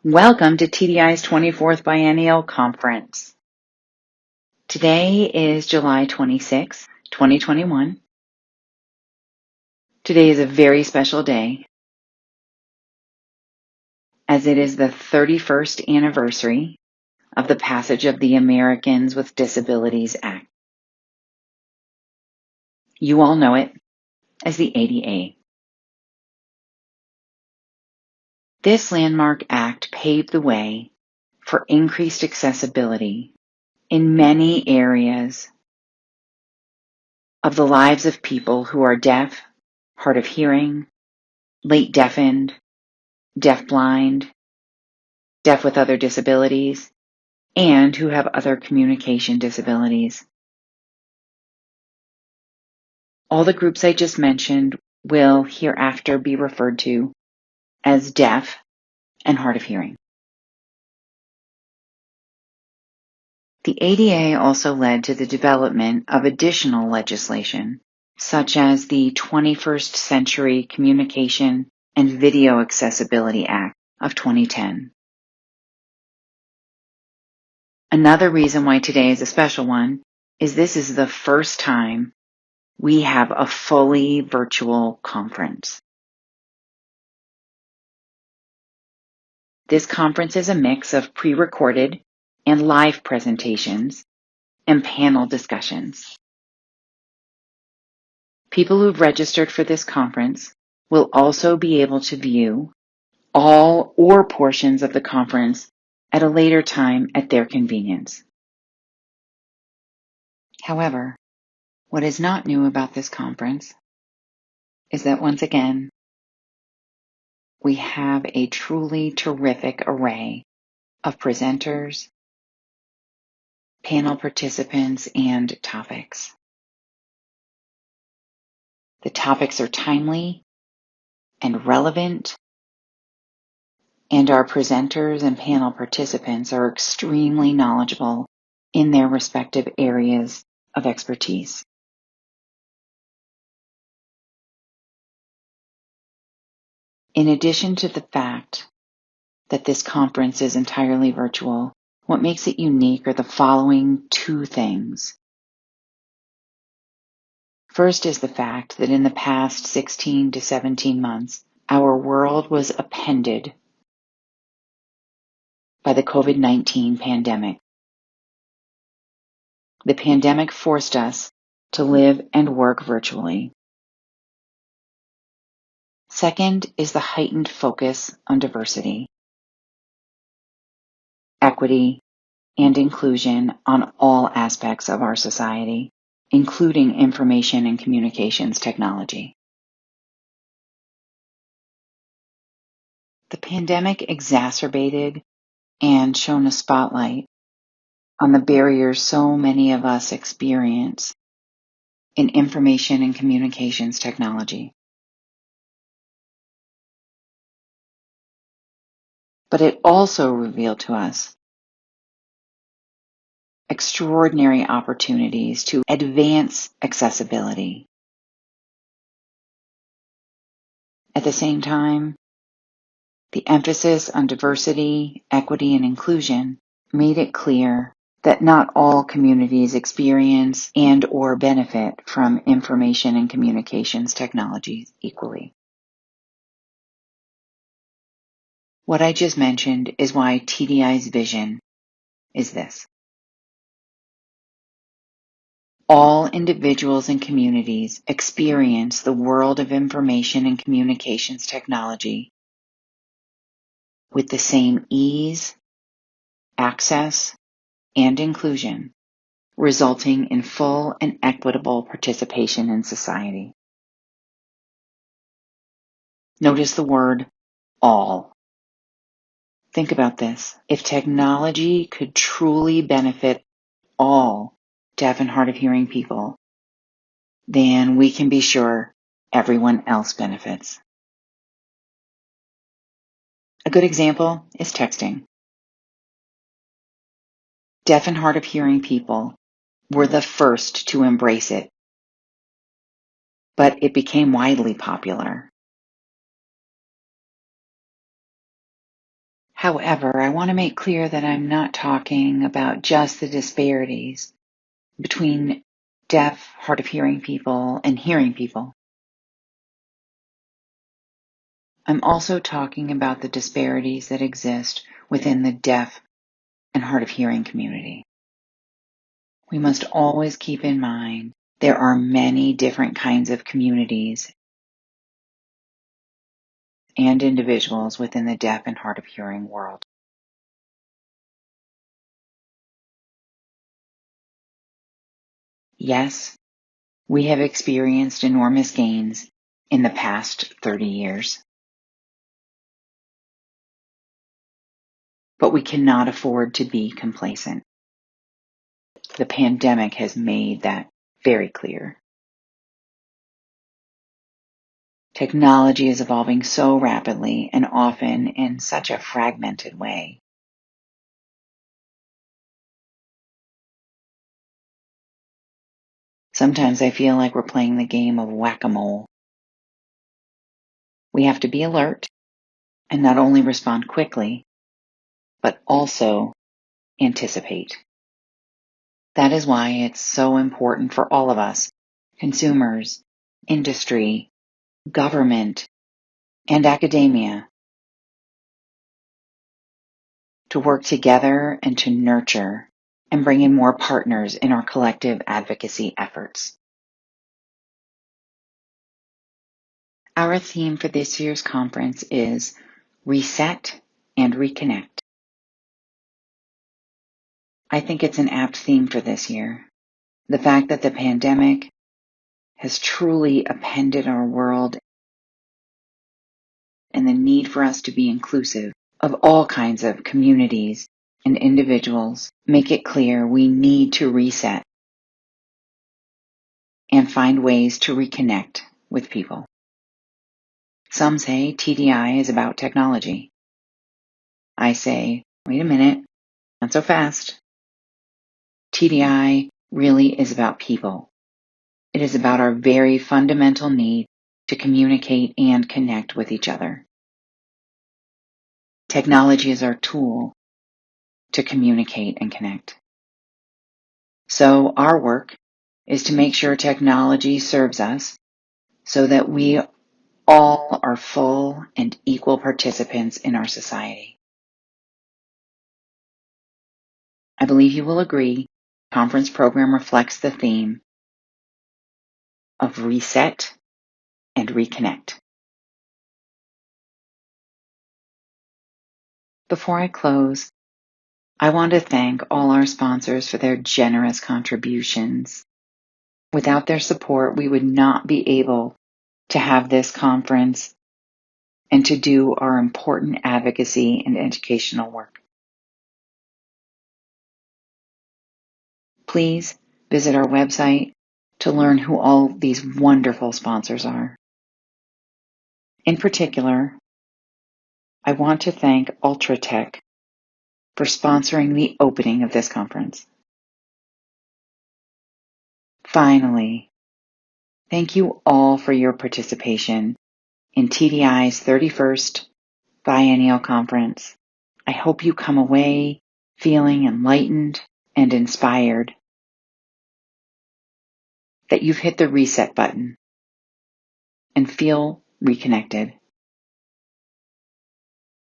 Welcome to TDI's 24th Biennial Conference. Today is July 26, 2021. Today is a very special day as it is the 31st anniversary of the passage of the Americans with Disabilities Act. You all know it as the ADA. This landmark act paved the way for increased accessibility in many areas of the lives of people who are deaf, hard of hearing, late deafened, deafblind, deaf with other disabilities, and who have other communication disabilities. All the groups I just mentioned will hereafter be referred to as deaf and hard of hearing. The ADA also led to the development of additional legislation, such as the 21st Century Communication and Video Accessibility Act of 2010. Another reason why today is a special one is this is the first time we have a fully virtual conference. This conference is a mix of pre-recorded and live presentations and panel discussions. People who've registered for this conference will also be able to view all or portions of the conference at a later time at their convenience. However, what is not new about this conference is that once again, we have a truly terrific array of presenters, panel participants, and topics. The topics are timely and relevant, and our presenters and panel participants are extremely knowledgeable in their respective areas of expertise. In addition to the fact that this conference is entirely virtual, what makes it unique are the following two things. First is the fact that in the past 16 to 17 months, our world was upended by the COVID-19 pandemic. The pandemic forced us to live and work virtually. Second is the heightened focus on diversity, equity, and inclusion on all aspects of our society, including information and communications technology. The pandemic exacerbated and shone a spotlight on the barriers so many of us experience in information and communications technology. But it also revealed to us extraordinary opportunities to advance accessibility. At the same time, the emphasis on diversity, equity, and inclusion made it clear that not all communities experience and/or benefit from information and communications technologies equally. What I just mentioned is why TDI's vision is this. All individuals and communities experience the world of information and communications technology with the same ease, access, and inclusion, resulting in full and equitable participation in society. Notice the word all. Think about this. If technology could truly benefit all deaf and hard of hearing people, then we can be sure everyone else benefits. A good example is texting. Deaf and hard of hearing people were the first to embrace it, but it became widely popular. However, I want to make clear that I'm not talking about just the disparities between deaf, hard of hearing people and hearing people. I'm also talking about the disparities that exist within the deaf and hard of hearing community. We must always keep in mind there are many different kinds of communities and individuals within the deaf and hard of hearing world. Yes, we have experienced enormous gains in the past 30 years, but we cannot afford to be complacent. The pandemic has made that very clear. Technology is evolving so rapidly and often in such a fragmented way. Sometimes I feel like we're playing the game of whack-a-mole. We have to be alert and not only respond quickly, but also anticipate. That is why it's so important for all of us, consumers, industry, government, and academia, to work together and to nurture and bring in more partners in our collective advocacy efforts. Our theme for this year's conference is Reset and Reconnect. I think it's an apt theme for this year. The fact that the pandemic has truly upended our world and the need for us to be inclusive of all kinds of communities and individuals make it clear we need to reset and find ways to reconnect with people. Some say TDI is about technology. I say, wait a minute, not so fast. TDI really is about people. It is about our very fundamental need to communicate and connect with each other. Technology is our tool to communicate and connect. So our work is to make sure technology serves us so that we all are full and equal participants in our society. I believe you will agree, the conference program reflects the theme of reset and reconnect. Before I close, I want to thank all our sponsors for their generous contributions. Without their support, we would not be able to have this conference and to do our important advocacy and educational work. Please visit our website to learn who all these wonderful sponsors are. In particular, I want to thank Ultratech for sponsoring the opening of this conference. Finally, thank you all for your participation in TDI's 31st Biennial Conference. I hope you come away feeling enlightened and inspired, that you've hit the reset button and feel reconnected.